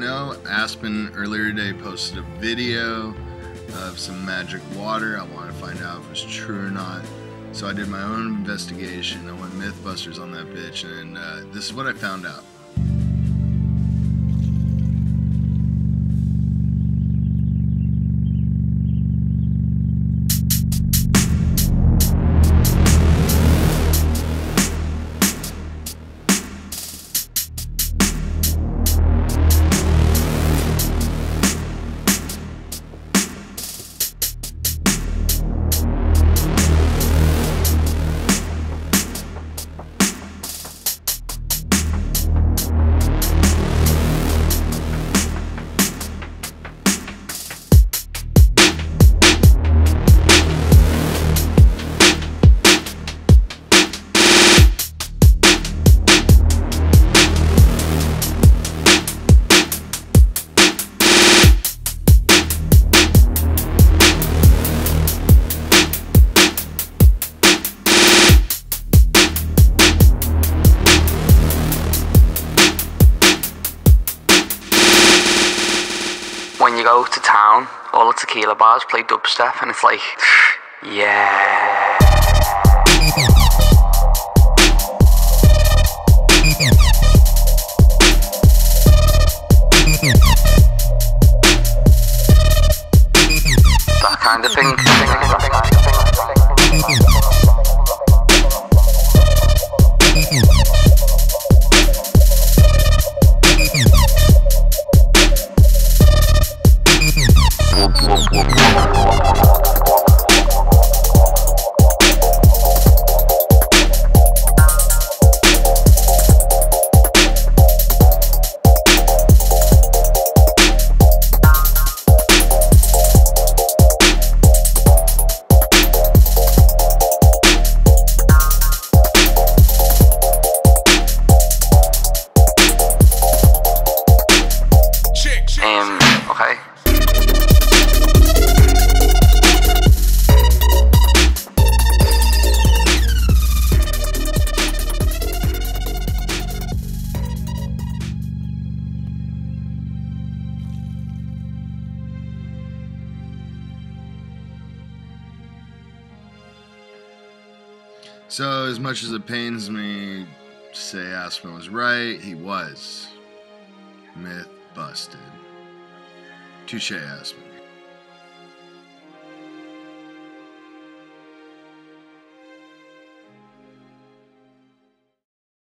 know, Aspen earlier today posted a video of some magic water. I wanted to find out if it was true or not. So I did my own investigation. I went Mythbusters on that bitch, and this is what I found out. When you go to town, all the tequila bars play dubstep, and it's like, yeah. That kind of thing. Okay. So, as much as it pains me to say Aspen was right, he was. Myth busted. Touche, Aspen.